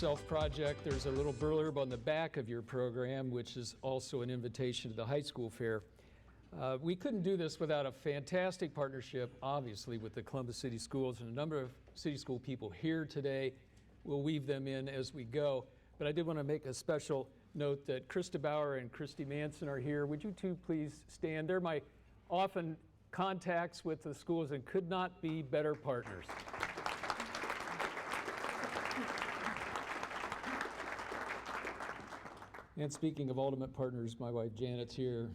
Yourself project, there's a little blurb on the back of your program, which is also an invitation to the high school fair. We couldn't do this without a fantastic partnership, obviously, with the Columbus City Schools, and a number of city school people here today. We'll weave them in as we go. But I did want to make a special note that Krista Bauer and Christy Manson are here. Would you two please stand? They're my often contacts with the schools and could not be better partners. And speaking of ultimate partners, my wife Janet's here,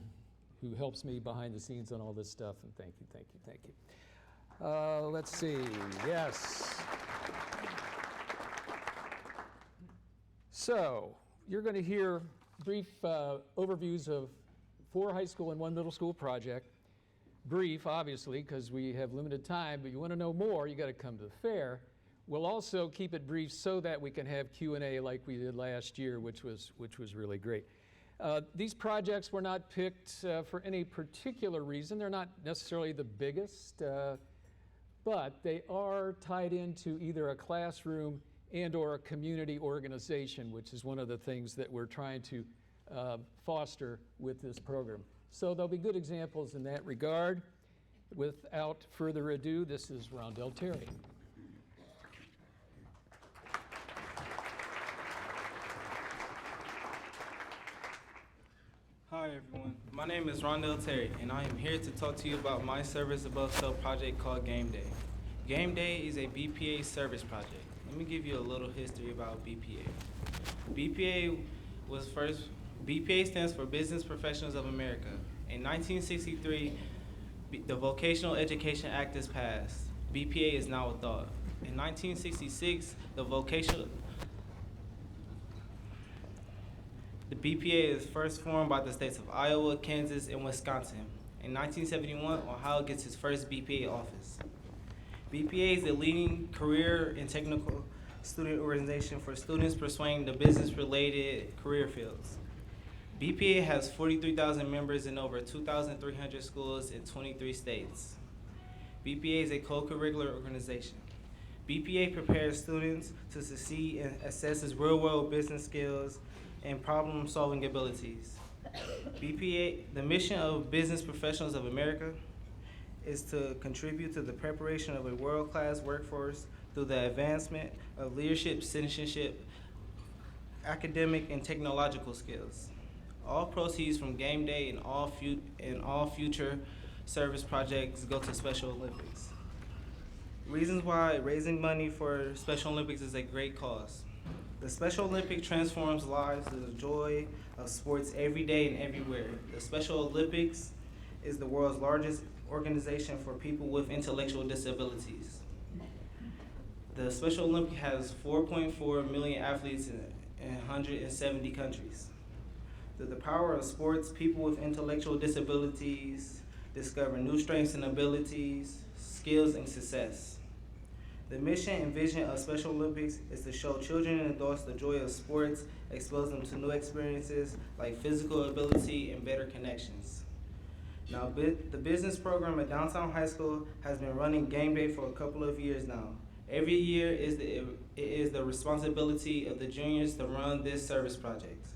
who helps me behind the scenes on all this stuff, and thank you, thank you, thank you. Let's see, yes. So, you're going to hear brief overviews of 4 high school and 1 middle school project. Brief, obviously, because we have limited time, but you want to know more, you got to come to the fair. We'll also keep it brief so that we can have Q&A like we did last year, which was really great. These projects were not picked for any particular reason. They're not necessarily the biggest, but they are tied into either a classroom and or a community organization, which is one of the things that we're trying to foster with this program. So there'll be good examples in that regard. Without further ado, this is Rondell Terry. Hi everyone, my name is Rondell Terry, and I am here to talk to you about my service above self project called Game Day. Game Day is a BPA service project. Let me give you a little history about BPA. BPA stands for Business Professionals of America. In 1963, the Vocational Education Act is passed. BPA is now a thought. In 1966, the BPA is first formed by the states of Iowa, Kansas, and Wisconsin. In 1971, Ohio gets its first BPA office. BPA is the leading career and technical student organization for students pursuing the business-related career fields. BPA has 43,000 members in over 2,300 schools in 23 states. BPA is a co-curricular organization. BPA prepares students to succeed and assesses real-world business skills and problem-solving abilities. BPA, the mission of Business Professionals of America is to contribute to the preparation of a world-class workforce through the advancement of leadership, citizenship, academic, and technological skills. All proceeds from Game Day and all future service projects go to Special Olympics. Reasons why raising money for Special Olympics is a great cause. The Special Olympics transforms lives through the joy of sports every day and everywhere. The Special Olympics is the world's largest organization for people with intellectual disabilities. The Special Olympics has 4.4 million athletes in 170 countries. Through the power of sports, people with intellectual disabilities discover new strengths and abilities, skills, and success. The mission and vision of Special Olympics is to show children and adults the joy of sports, expose them to new experiences like physical ability and better connections. Now, the business program at Downtown High School has been running Game Day for a couple of years now. Every year it is the responsibility of the juniors to run this service project.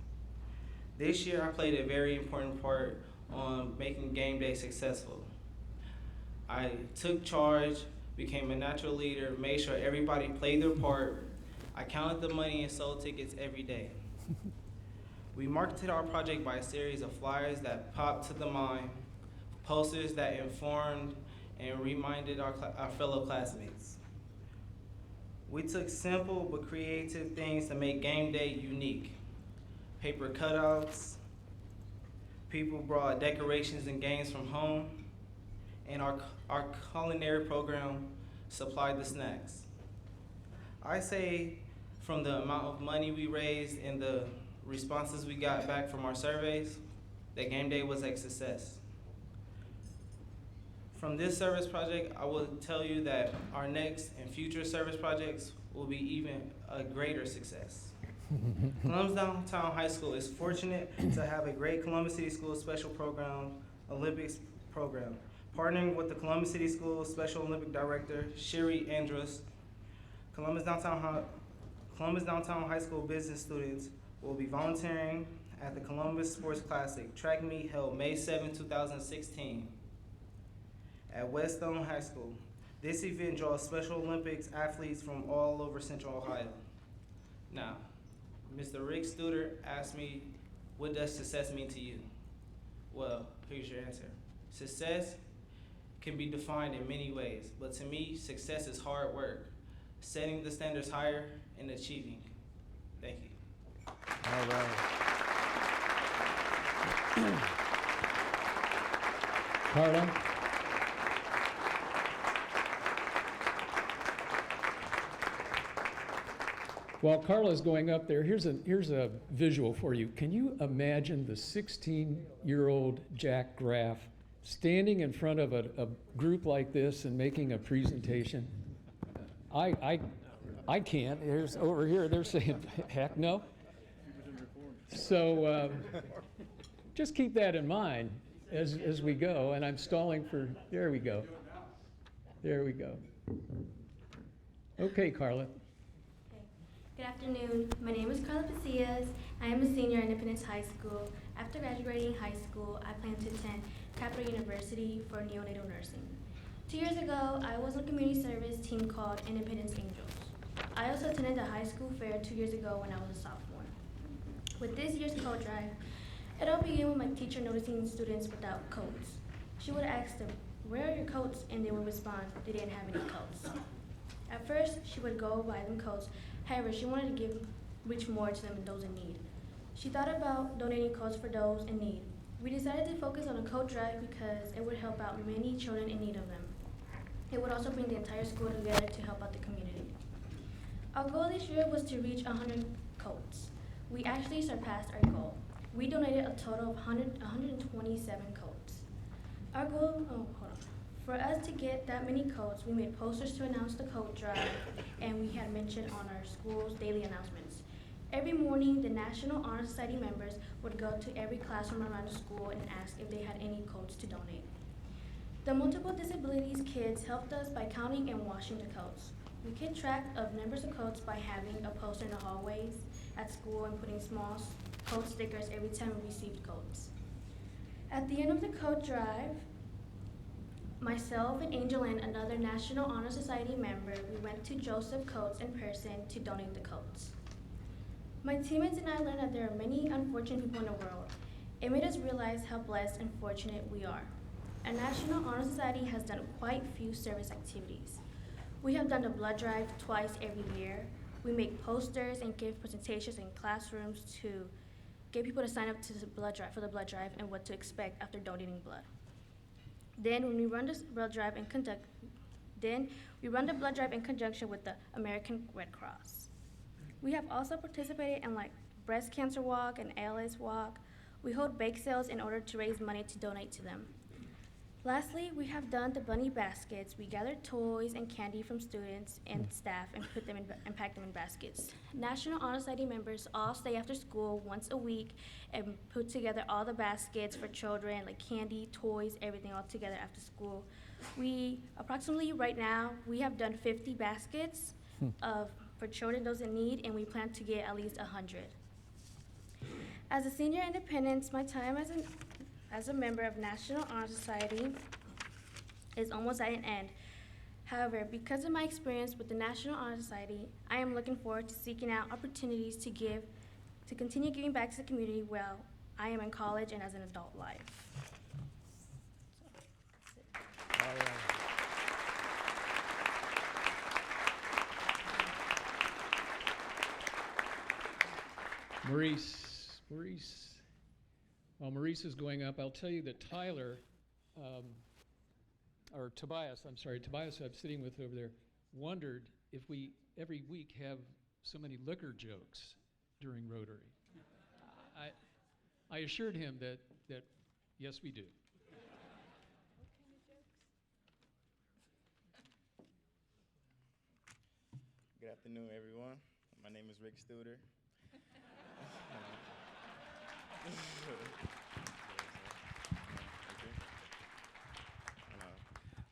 This year I played a very important part on making Game Day successful. I took charge, became a natural leader, made sure everybody played their part. I counted the money and sold tickets every day. We marketed our project by a series of flyers that popped to the mind, posters that informed and reminded our fellow classmates. We took simple but creative things to make Game Day unique. Paper cutouts, people brought decorations and games from home, and our culinary program supplied the snacks. I say from the amount of money we raised and the responses we got back from our surveys, that Game Day was a success. From this service project, I will tell you that our next and future service projects will be even a greater success. Columbus Downtown High School is fortunate to have a great Columbus City Schools Special Program, Olympics program. Partnering with the Columbus City Schools Special Olympic Director, Sherry Andrus, Columbus Downtown Columbus Downtown High School business students will be volunteering at the Columbus Sports Classic track meet held May 7, 2016 at Weststone High School. This event draws Special Olympics athletes from all over Central Ohio. Now, Mr. Rick Studer asked me, what does success mean to you? Well, here's your answer. Success can be defined in many ways, but to me, success is hard work, setting the standards higher and achieving. Thank you. All right. Carla? While Carla's going up there, here's a visual for you. Can you imagine the 16-year-old Jack Graff standing in front of a group like this and making a presentation? I can't. There's over here, they're saying, heck no. So just keep that in mind as we go. And I'm stalling for, there we go. There we go. Okay, Carla. Good afternoon. My name is Carla Pasillas. I am a senior at Independence High School. After graduating high school, I plan to attend Capital University for neonatal nursing. 2 years ago, I was on a community service team called Independence Angels. I also attended the high school fair 2 years ago when I was a sophomore. With this year's coat drive, it all began with my teacher noticing students without coats. She would ask them, "Where are your coats?" And they would respond, they didn't have any coats. At first, she would go buy them coats. However, she wanted to reach more to them and those in need. She thought about donating coats for those in need. We decided to focus on a coat drive because it would help out many children in need of them. It would also bring the entire school together to help out the community. Our goal this year was to reach 100 coats. We actually surpassed our goal. We donated a total of 127 coats. Our goal, for us to get that many coats, we made posters to announce the coat drive, and we had mentioned on our school's daily announcements. Every morning, the National Honor Society members would go to every classroom around the school and ask if they had any coats to donate. The multiple disabilities kids helped us by counting and washing the coats. We kept track of numbers of coats by having a poster in the hallways at school and putting small coat stickers every time we received coats. At the end of the coat drive, myself and Angel and another National Honor Society member, we went to Joseph Coates in person to donate the coats. My teammates and I learned that there are many unfortunate people in the world. It made us realize how blessed and fortunate we are. Our National Honor Society has done quite a few service activities. We have done the blood drive twice every year. We make posters and give presentations in classrooms to get people to sign up to the blood drive, for the blood drive and what to expect after donating blood. Then when we run the blood drive in conjunction with the American Red Cross. We have also participated in like breast cancer walk and ALS walk. We hold bake sales in order to raise money to donate to them. Lastly, we have done the bunny baskets. We gather toys and candy from students and staff and pack them in baskets. National Honor Society members all stay after school once a week and put together all the baskets for children, like candy, toys, everything all together after school. We approximately right now, we have done 50 baskets for children, those in need, and we plan to get at least 100. As a senior independence, my time as a member of National Honor Society is almost at an end. However, because of my experience with the National Honor Society, I am looking forward to seeking out opportunities to continue giving back to the community while I am in college and as an adult life. All right. Maurice. While Maurice is going up, I'll tell you that Tobias, I'm sitting with over there, wondered if we every week have so many liquor jokes during Rotary. I assured him that yes, we do. Good afternoon, everyone. My name is Rick Studer.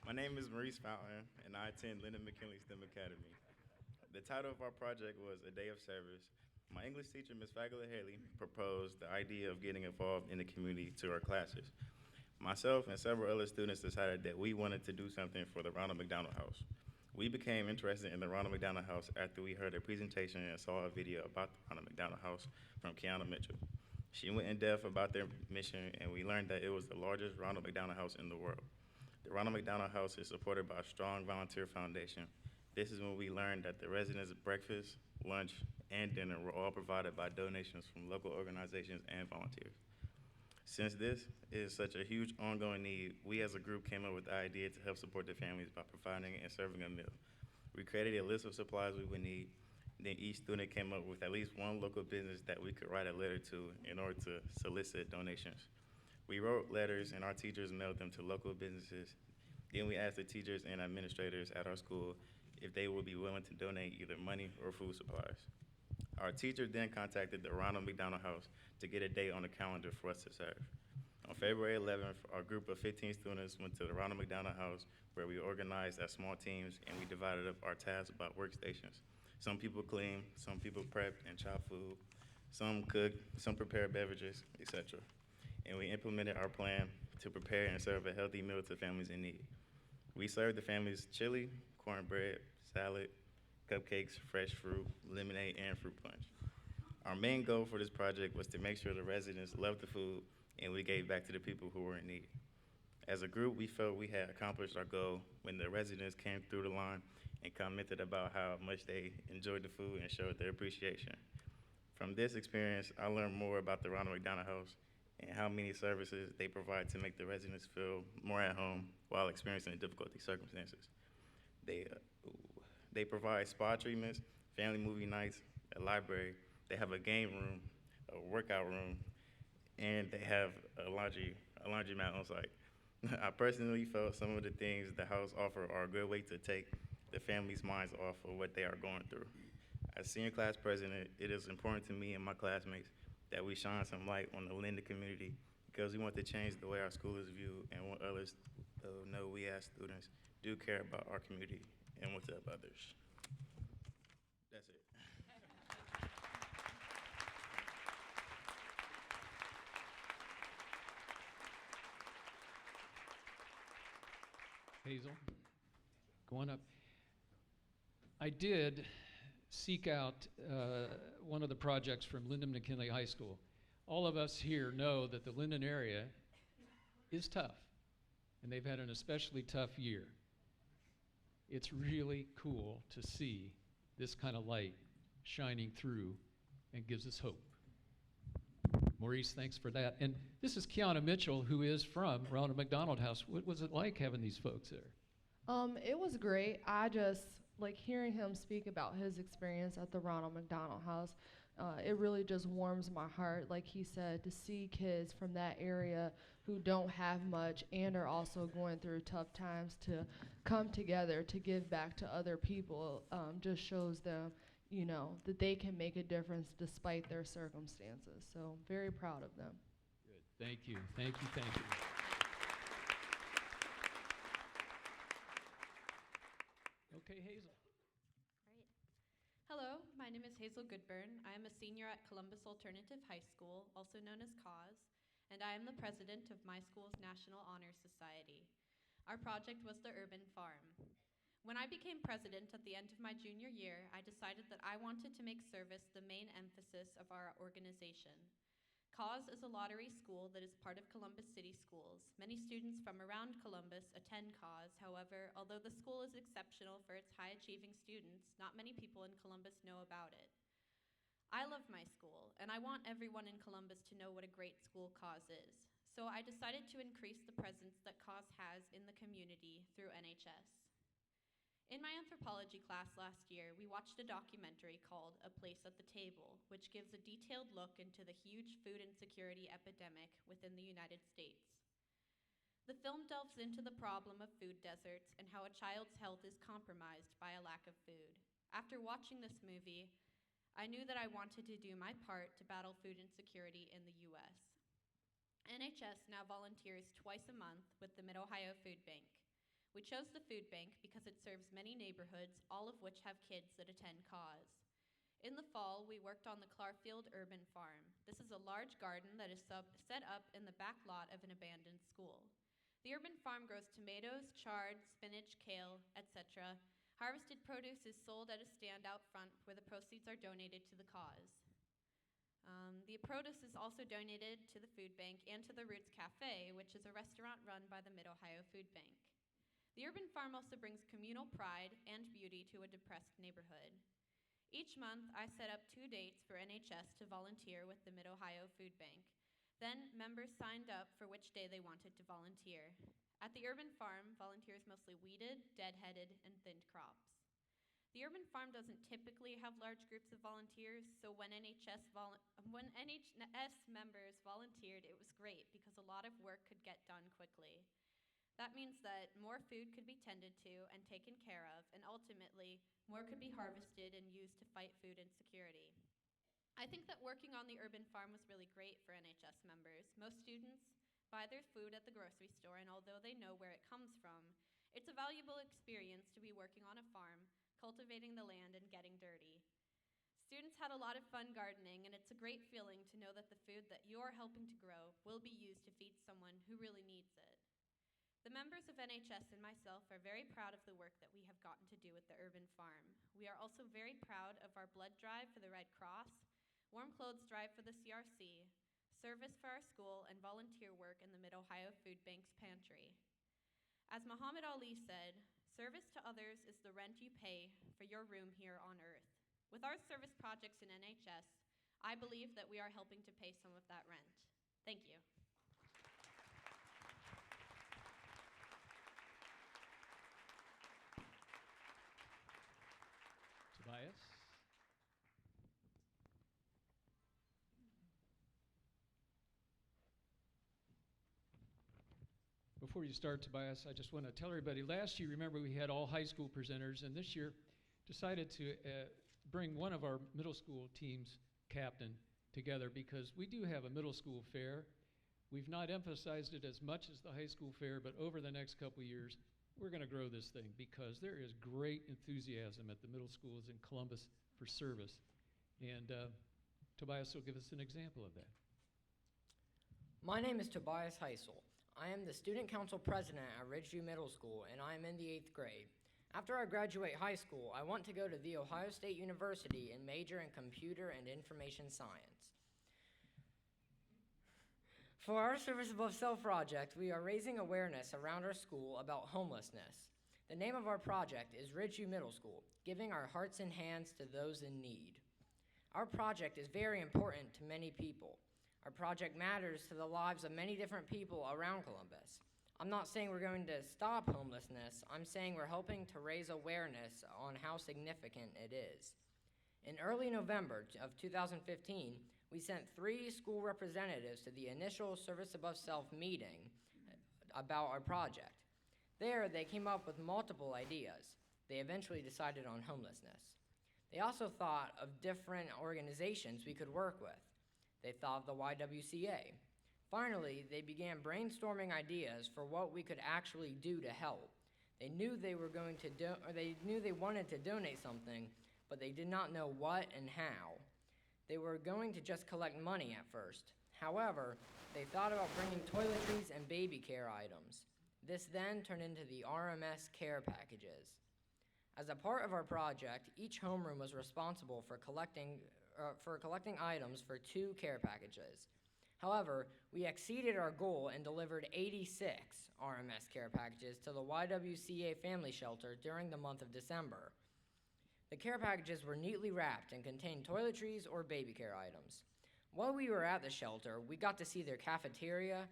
My name is Maurice Fountain, and I attend Lyndon McKinley STEM Academy. The title of our project was A Day of Service. My English teacher, Ms. Fagula Haley, proposed the idea of getting involved in the community to our classes. Myself and several other students decided that we wanted to do something for the Ronald McDonald House. We became interested in the Ronald McDonald House after we heard a presentation and saw a video about the Ronald McDonald House from Kiana Mitchell. She went in depth about their mission, and we learned that it was the largest Ronald McDonald House in the world. The Ronald McDonald House is supported by a strong volunteer foundation. This is when we learned that the residents' breakfast, lunch, and dinner were all provided by donations from local organizations and volunteers. Since this is such a huge ongoing need, we as a group came up with the idea to help support the families by providing and serving a meal. We created a list of supplies we would need, then each student came up with at least one local business that we could write a letter to in order to solicit donations. We wrote letters and our teachers mailed them to local businesses. Then we asked the teachers and administrators at our school if they would be willing to donate either money or food supplies. Our teacher then contacted the Ronald McDonald House to get a date on the calendar for us to serve. On February 11th, our group of 15 students went to the Ronald McDonald House where we organized as small teams and we divided up our tasks by workstations. Some people cleaned, some people prepped and chopped food, some cooked, some prepared beverages, etc. And we implemented our plan to prepare and serve a healthy meal to families in need. We served the families chili, cornbread, salad, cupcakes, fresh fruit, lemonade, and fruit punch. Our main goal for this project was to make sure the residents loved the food and we gave back to the people who were in need. As a group, we felt we had accomplished our goal when the residents came through the line and commented about how much they enjoyed the food and showed their appreciation. From this experience, I learned more about the Ronald McDonald House and how many services they provide to make the residents feel more at home while experiencing difficult circumstances. They provide spa treatments, family movie nights, a library. They have a game room, a workout room, and they have a laundromat on site. I personally felt some of the things the house offers are a good way to take the family's minds off of what they are going through. As senior class president, it is important to me and my classmates that we shine some light on the Linda community because we want to change the way our school is viewed and want others to know we as students do care about our community and want to help others. That's it. Hazel, go on up. I did seek out one of the projects from Lyndon McKinley High School. All of us here know that the Lyndon area is tough, and they've had an especially tough year. It's really cool to see this kind of light shining through and gives us hope. Maurice, thanks for that. And this is Kiana Mitchell, who is from Ronald McDonald House. What was it like having these folks there? It was great. I just like hearing him speak about his experience at the Ronald McDonald House. It really just warms my heart, like he said, to see kids from that area who don't have much and are also going through tough times to come together to give back to other people just shows them, you know, that they can make a difference despite their circumstances. So very proud of them. Good. Thank you. Thank you. Thank you. Okay, Hazel. Great. Hello, my name is Hazel Goodburn. I am a senior at Columbus Alternative High School, also known as COSI, and I am the president of my school's National Honor Society. Our project was the Urban Farm. When I became president at the end of my junior year, I decided that I wanted to make service the main emphasis of our organization. COSI is a lottery school that is part of Columbus City Schools. Many students from around Columbus attend COSI. However, although the school is exceptional for its high-achieving students, not many people in Columbus know about it. I love my school, and I want everyone in Columbus to know what a great school COSI is. So I decided to increase the presence that COSI has in the community through NHS. In my anthropology class last year, we watched a documentary called A Place at the Table, which gives a detailed look into the huge food insecurity epidemic within the United States. The film delves into the problem of food deserts and how a child's health is compromised by a lack of food. After watching this movie, I knew that I wanted to do my part to battle food insecurity in the US. NHS now volunteers twice a month with the Mid-Ohio Food Bank. We chose the food bank because it serves many neighborhoods, all of which have kids that attend COS. In the fall, we worked on the Clarfield Urban Farm. This is a large garden that is set up in the back lot of an abandoned school. The urban farm grows tomatoes, chard, spinach, kale, etc. Harvested produce is sold at a stand out front where the proceeds are donated to the cause. The produce is also donated to the food bank and to the Roots Cafe, which is a restaurant run by the Mid-Ohio Food Bank. The urban farm also brings communal pride and beauty to a depressed neighborhood. Each month, I set up 2 dates for NHS to volunteer with the Mid-Ohio Food Bank. Then, members signed up for which day they wanted to volunteer. At the urban farm, volunteers mostly weeded, deadheaded, and thinned crops. The urban farm doesn't typically have large groups of volunteers, so when NHS members volunteered, it was great because a lot of work could get done quickly. That means that more food could be tended to and taken care of, and ultimately, more could be harvested and used to fight food insecurity. I think that working on the urban farm was really great for NHS members. Most students buy their food at the grocery store, and although they know where it comes from, it's a valuable experience to be working on a farm, cultivating the land, and getting dirty. Students had a lot of fun gardening, and it's a great feeling to know that the food that you're helping to grow will be used to feed someone who really needs it. The members of NHS and myself are very proud of the work that we have gotten to do with the urban farm. We are also very proud of our blood drive for the Red Cross, warm clothes drive for the CRC, service for our school, and volunteer work in the Mid-Ohio Food Bank's pantry. As Muhammad Ali said, service to others is the rent you pay for your room here on earth. With our service projects in NHS, I believe that we are helping to pay some of that rent. Thank you. Tobias? Before you start, Tobias, I just want to tell everybody, last year, remember, we had all high school presenters, and this year decided to bring one of our middle school team's captain together because we do have a middle school fair. We've not emphasized it as much as the high school fair, but over the next couple years, we're going to grow this thing because there is great enthusiasm at the middle schools in Columbus for service. And Tobias will give us an example of that. My name is Tobias Hazel. I am the student council president at Ridgeview Middle School, and I am in the 8th grade. After I graduate high school, I want to go to The Ohio State University and major in computer and information science. For our Service Above Self project, we are raising awareness around our school about homelessness. The name of our project is Ridgeview Middle School, giving our hearts and hands to those in need. Our project is very important to many people. Our project matters to the lives of many different people around Columbus. I'm not saying we're going to stop homelessness, I'm saying we're helping to raise awareness on how significant it is. In early November of 2015, we sent 3 school representatives to the initial Service Above Self meeting about our project. There, they came up with multiple ideas. They eventually decided on homelessness. They also thought of different organizations we could work with. They thought of the YWCA. Finally, they began brainstorming ideas for what we could actually do to help. They knew they wanted to donate something, but they did not know what and how. They were going to just collect money at first. However, they thought about bringing toiletries and baby care items. This then turned into the RMS care packages. As a part of our project, each homeroom was responsible for collecting items for 2 care packages. However, we exceeded our goal and delivered 86 RMS care packages to the YWCA Family Shelter during the month of December. The care packages were neatly wrapped and contained toiletries or baby care items. While we were at the shelter, we got to see their cafeteria,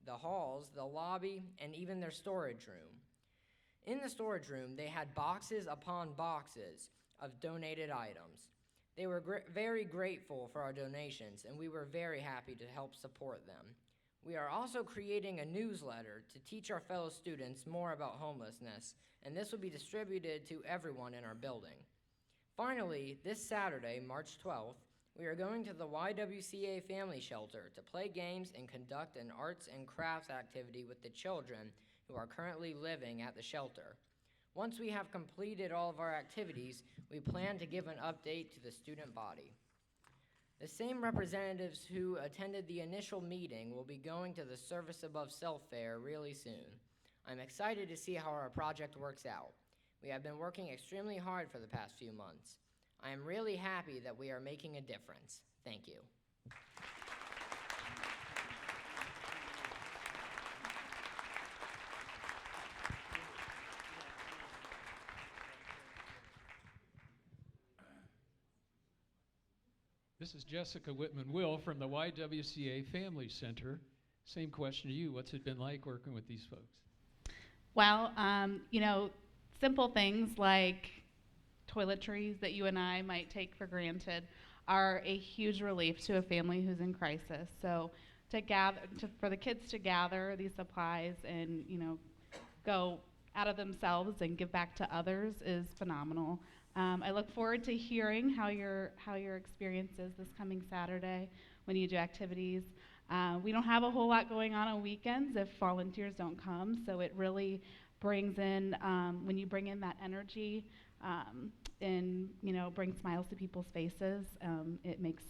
the halls, the lobby, and even their storage room. In the storage room, they had boxes upon boxes of donated items. They were very grateful for our donations, and we were very happy to help support them. We are also creating a newsletter to teach our fellow students more about homelessness, and this will be distributed to everyone in our building. Finally, this Saturday, March 12th, we are going to the YWCA Family Shelter to play games and conduct an arts and crafts activity with the children who are currently living at the shelter. Once we have completed all of our activities, we plan to give an update to the student body. The same representatives who attended the initial meeting will be going to the Service Above Self Fair really soon. I'm excited to see how our project works out. We have been working extremely hard for the past few months. I am really happy that we are making a difference. Thank you. This is Jessica Whitman-Will from the YWCA Family Center. Same question to you. What's it been like working with these folks? Well, simple things like toiletries that you and I might take for granted are a huge relief to a family who's in crisis. So for the kids to gather these supplies and go out of themselves and give back to others is phenomenal. I look forward to hearing how your experience is this coming Saturday when you do activities. We don't have a whole lot going on weekends if volunteers don't come, so it really brings in, when you bring in that energy and bring smiles to people's faces, it makes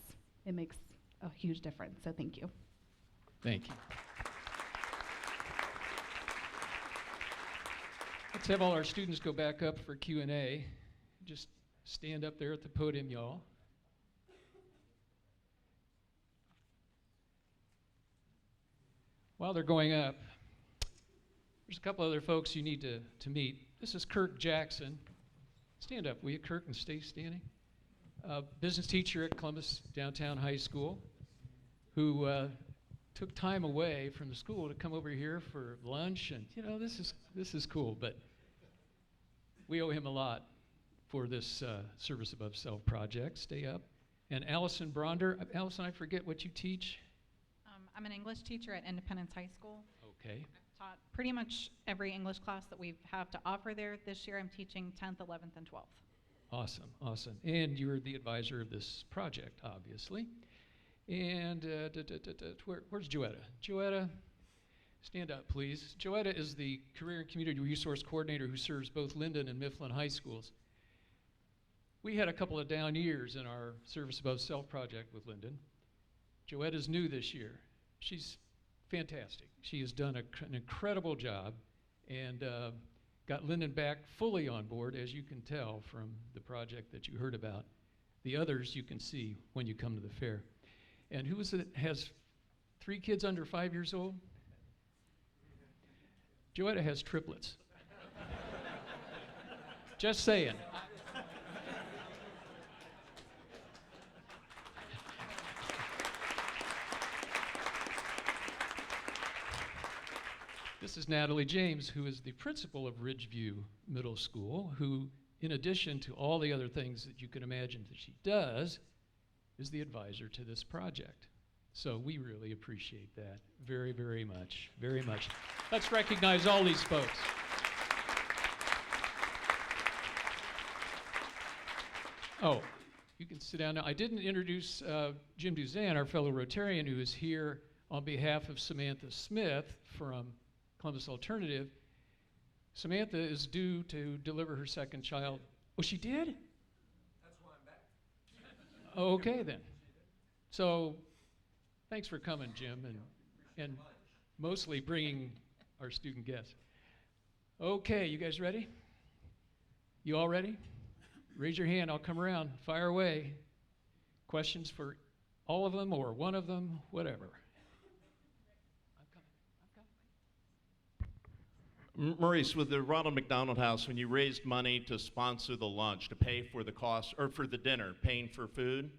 a huge difference, so thank you. Thank you. Let's have all our students go back up for Q&A. Just stand up there at the podium, y'all. While they're going up, there's a couple other folks you need to meet. This is Kirk Jackson. Stand up, will you, Kirk, and stay standing. Business teacher at Columbus Downtown High School, who took time away from the school to come over here for lunch, and this is cool, but we owe him a lot for this Service Above Self project. Stay up. And Allison Bronder. Allison, I forget what you teach. I'm an English teacher at Independence High School. Okay. I've taught pretty much every English class that we have to offer there. This year I'm teaching 10th, 11th, and 12th. Awesome, awesome. And you're the advisor of this project, obviously. And where's Joetta? Joetta, stand up, please. Joetta is the Career and Community Resource Coordinator who serves both Linden and Mifflin High Schools. We had a couple of down years in our Service Above Self project with Linden. Joetta's new this year. She's fantastic. She has done an incredible job and got Linden back fully on board, as you can tell from the project that you heard about. The others you can see when you come to the fair. And who is it has 3 kids under 5 years old? Joetta has triplets. Just saying. This is Natalie James, who is the principal of Ridgeview Middle School, who, in addition to all the other things that you can imagine that she does, is the advisor to this project. So we really appreciate that very, very much, very much. Let's recognize all these folks. Oh, you can sit down now. I didn't introduce Jim Duzan, our fellow Rotarian, who is here on behalf of Samantha Smith from Columbus Alternative. Samantha is due to deliver her second child. Oh, she did? That's why I'm back. Okay, then. So thanks for coming, Jim, and mostly bringing our student guests. Okay, you guys ready? You all ready? Raise your hand, I'll come around. Fire away. Questions for all of them or one of them, whatever. Maurice, with the Ronald McDonald House, when you raised money to sponsor the lunch, to pay for the cost, or for the dinner, paying for food,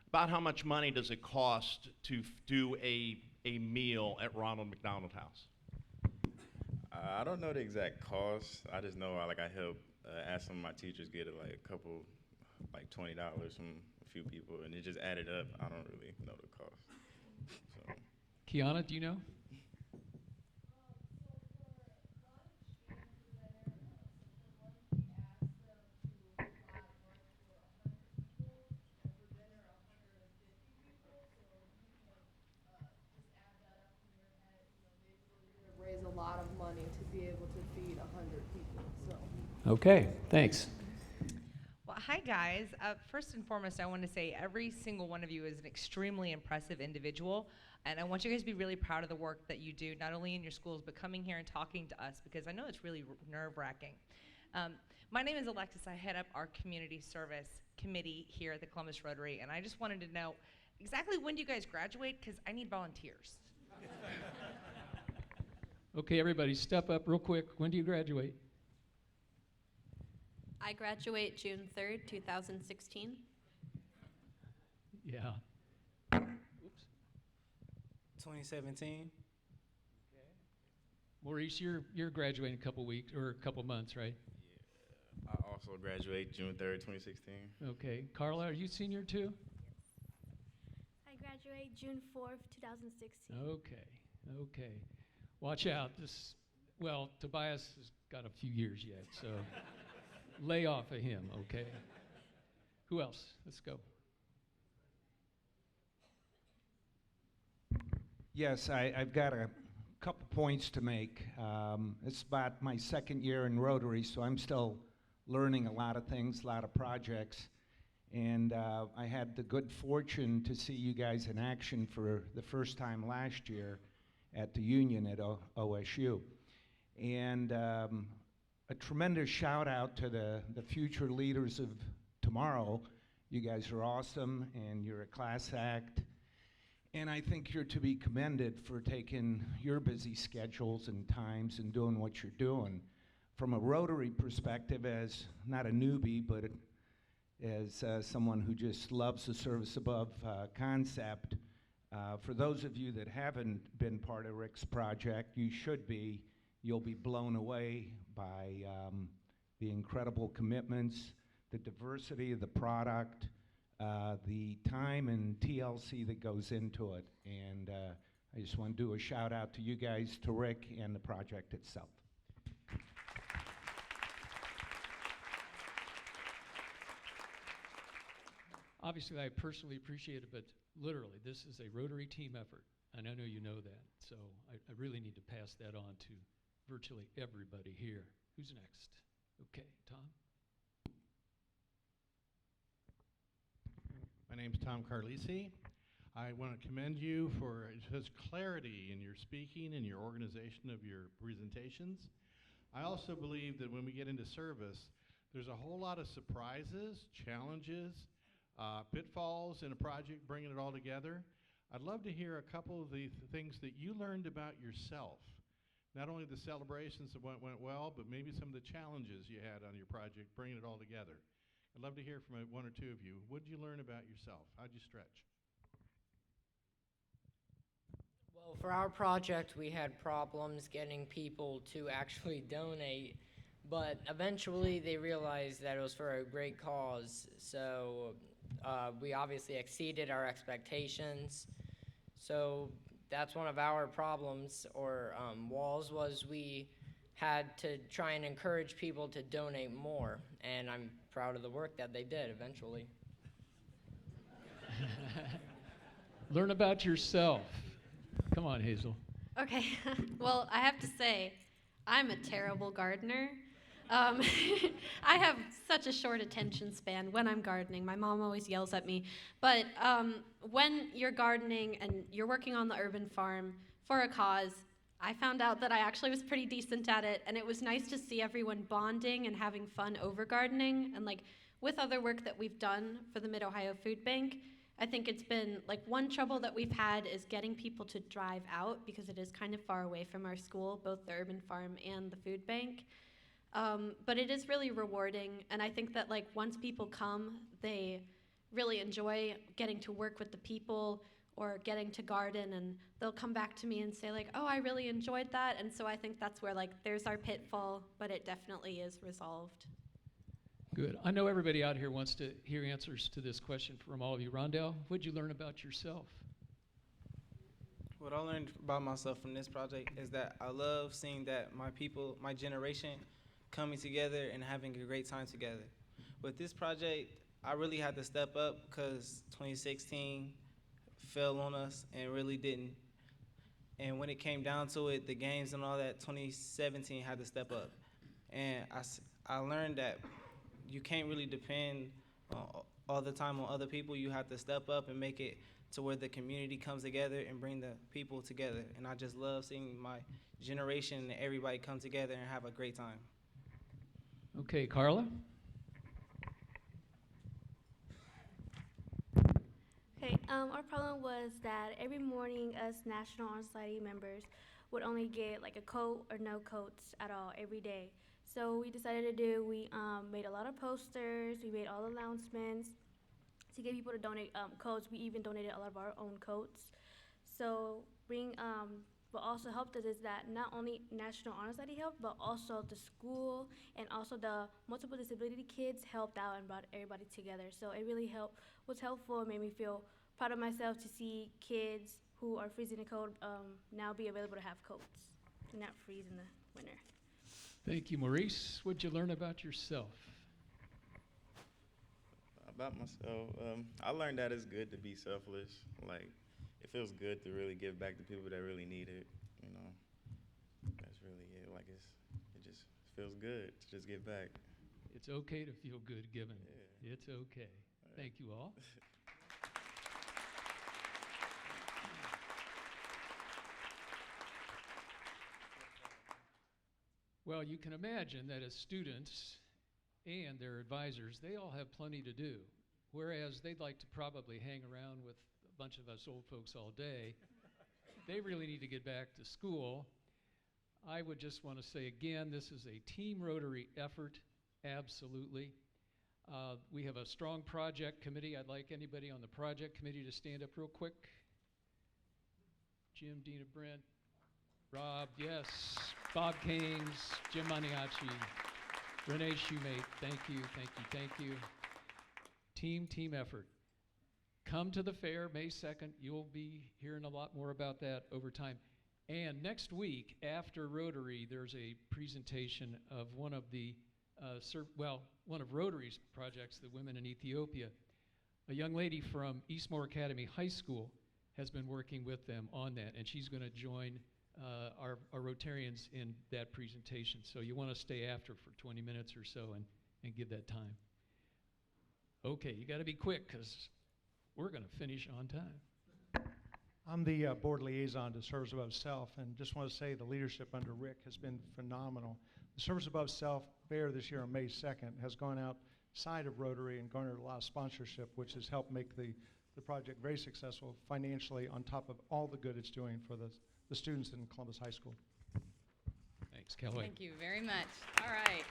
about how much money does it cost to do a meal at Ronald McDonald House? I don't know the exact cost. I just know I help ask some of my teachers get a couple, like $20 from a few people, and it just added up. I don't really know the cost. So. Kiana, do you know? Raise a lot of money to be able to feed 100 people. So. Okay, thanks. Well, hi guys. First and foremost, I want to say every single one of you is an extremely impressive individual, and I want you guys to be really proud of the work that you do, not only in your schools, but coming here and talking to us, because I know it's really nerve-wracking. My name is Alexis. I head up our community service committee here at the Columbus Rotary, and I just wanted to know exactly when do you guys graduate, because I need volunteers. Okay, everybody, step up real quick. When do you graduate? I graduate June 3rd, 2016. Yeah. 2017. Maurice, you're graduating a couple weeks or a couple months, right? I also graduate June 3rd, 2016. Okay. Carla, are you senior too? I graduate June 4th, 2016. Okay. Watch out. Well, Tobias has got a few years yet, so lay off of him, okay? Who else? Let's go. Yes, I've got a couple points to make. It's about my second year in Rotary, so I'm still learning a lot of things, a lot of projects. And I had the good fortune to see you guys in action for the first time last year at the Union at OSU. And a tremendous shout out to the future leaders of tomorrow. You guys are awesome, and you're a class act. And I think you're to be commended for taking your busy schedules and times and doing what you're doing. From a Rotary perspective, as not a newbie, but as someone who just loves the service above concept, for those of you that haven't been part of Rick's project, you should be. You'll be blown away by the incredible commitments, the diversity of the product, the time and TLC that goes into it. And I just want to do a shout out to you guys, to Rick, and the project itself. Obviously, I personally appreciate it, but literally, this is a Rotary team effort, and I know you know that. So I really need to pass that on to virtually everybody here. Who's next? Okay, Tom? My name's Tom Carlisi. I want to commend you for just clarity in your speaking and your organization of your presentations. I also believe that when we get into service, there's a whole lot of surprises, challenges, pitfalls in a project, bringing it all together. I'd love to hear a couple of the things that you learned about yourself. Not only the celebrations that went well, but maybe some of the challenges you had on your project, bringing it all together. I'd love to hear from one or two of you. What did you learn about yourself? How'd you stretch? Well, for our project, we had problems getting people to actually donate, but eventually they realized that it was for a great cause. So we obviously exceeded our expectations. So that's one of our problems, or walls, was we had to try and encourage people to donate more, and I'm proud of the work that they did eventually. Learn about yourself. Come on, Hazel. Okay, well, I have to say, I'm a terrible gardener. I have such a short attention span when I'm gardening. My mom always yells at me. But when you're gardening and you're working on the urban farm for a cause, I found out that I actually was pretty decent at it, and it was nice to see everyone bonding and having fun over gardening. And like with other work that we've done for the Mid-Ohio Food Bank, I think it's been like one trouble that we've had is getting people to drive out because it is kind of far away from our school, both the urban farm and the food bank. But it is really rewarding, and I think that like once people come, they really enjoy getting to work with the people or getting to garden, and they'll come back to me and say like, oh, I really enjoyed that. And so I think that's where like there's our pitfall, but it definitely is resolved. Good. I know everybody out here wants to hear answers to this question from all of you. Rondell, what did you learn about yourself? What I learned about myself from this project is that I love seeing that my people, my generation, coming together and having a great time together. With this project, I really had to step up because 2016 fell on us and really didn't And when it came down to it, the games and all that, 2017 had to step up. And I learned that you can't really depend all the time on other people. You have to step up and make it to where the community comes together and bring the people together. And I just love seeing my generation and everybody come together and have a great time. Okay, Carla? Okay, our problem was that every morning us National Honor Society members would only get like a coat or no coats at all every day. So we decided we made a lot of posters, we made all announcements to get people to donate coats. We even donated a lot of our own coats. So what also helped us is that not only National Honor Society helped, but also the school and also the multiple disability kids helped out and brought everybody together. So it really was helpful and made me feel proud of myself to see kids who are freezing the cold now be available to have coats and not freeze in the winter. Thank you, Maurice. What'd you learn about yourself? About myself, I learned that it's good to be selfless. Like, it feels good to really give back to people that really need it. You know, that's really it. Like, it just feels good to just give back. It's okay to feel good giving. Yeah. It's okay. Thank you all. Well, you can imagine that as students and their advisors, they all have plenty to do. Whereas they'd like to probably hang around with a bunch of us old folks all day. They really need to get back to school. I would just want to say again, this is a team Rotary effort, absolutely. We have a strong project committee. I'd like anybody on the project committee to stand up real quick. Jim, Dina, Brent, Rob, yes, Bob Kings, Jim Maniaci, Renee Shoemate, thank you, thank you, thank you. Team effort. Come to the fair May 2nd. You'll be hearing a lot more about that over time. And next week, after Rotary, there's a presentation of one of Rotary's projects, the Women in Ethiopia. A young lady from Eastmoor Academy High School has been working with them on that, and she's going to join our Rotarians in that presentation. So you want to stay after for 20 minutes or so and give that time. Okay, you got to be quick because we're going to finish on time. I'm the board liaison to Service Above Self, and just want to say the leadership under Rick has been phenomenal. The Service Above Self fair this year on May 2nd has gone outside of Rotary and garnered a lot of sponsorship, which has helped make the project very successful financially on top of all the good it's doing for the students in Columbus High School. Thanks, Kelly. Thank you very much. All right.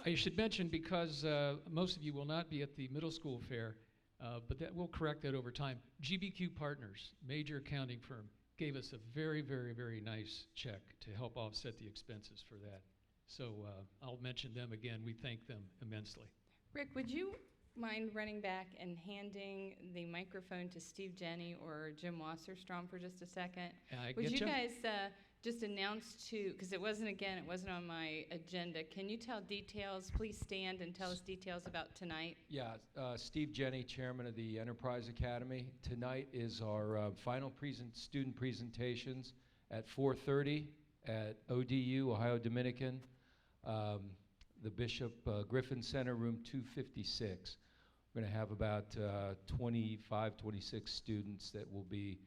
I should mention, because most of you will not be at the middle school fair, but we'll correct that over time. GBQ Partners, major accounting firm, gave us a very, very, very nice check to help offset the expenses for that. So I'll mention them again. We thank them immensely. Rick, would you mind running back and handing the microphone to Steve Jenny or Jim Wasserstrom for just a second? Would you guys just announce because it wasn't on my agenda. Can you tell details? Please stand and tell us details about tonight. Yeah, Steve Jenny, chairman of the Enterprise Academy. Tonight is our final student presentations at 4:30 at ODU, Ohio Dominican, the Bishop Griffin Center, room 256. We're going to have about 25, 26 students that will be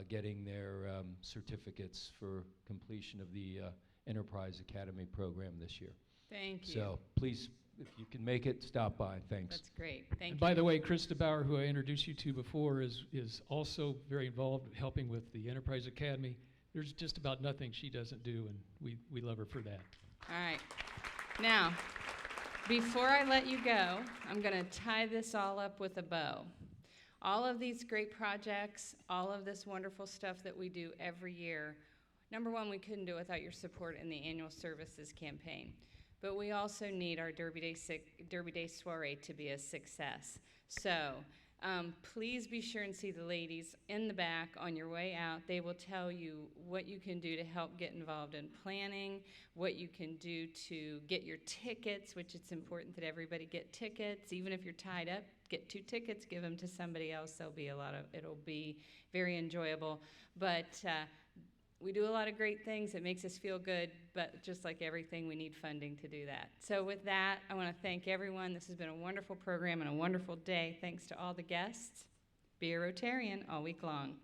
getting their certificates for completion of the Enterprise Academy program this year. Thank you. So please, if you can make it, stop by. Thanks. That's great. Thank you. By the way, Krista Bauer, who I introduced you to before, is also very involved helping with the Enterprise Academy. There's just about nothing she doesn't do, and we love her for that. All right. Now, before I let you go, I'm going to tie this all up with a bow. All of these great projects, all of this wonderful stuff that we do every year, number one, we couldn't do it without your support in the annual services campaign. But we also need our Derby Day Soiree to be a success. So Please be sure and see the ladies in the back on your way out. They will tell you what you can do to help get involved in planning, what you can do to get your tickets, which it's important that everybody get tickets. Even if you're tied up, get 2 tickets, give them to somebody else. It'll be very enjoyable. But we do a lot of great things. It makes us feel good, but just like everything, we need funding to do that. So with that, I want to thank everyone. This has been a wonderful program and a wonderful day. Thanks to all the guests. Be a Rotarian all week long.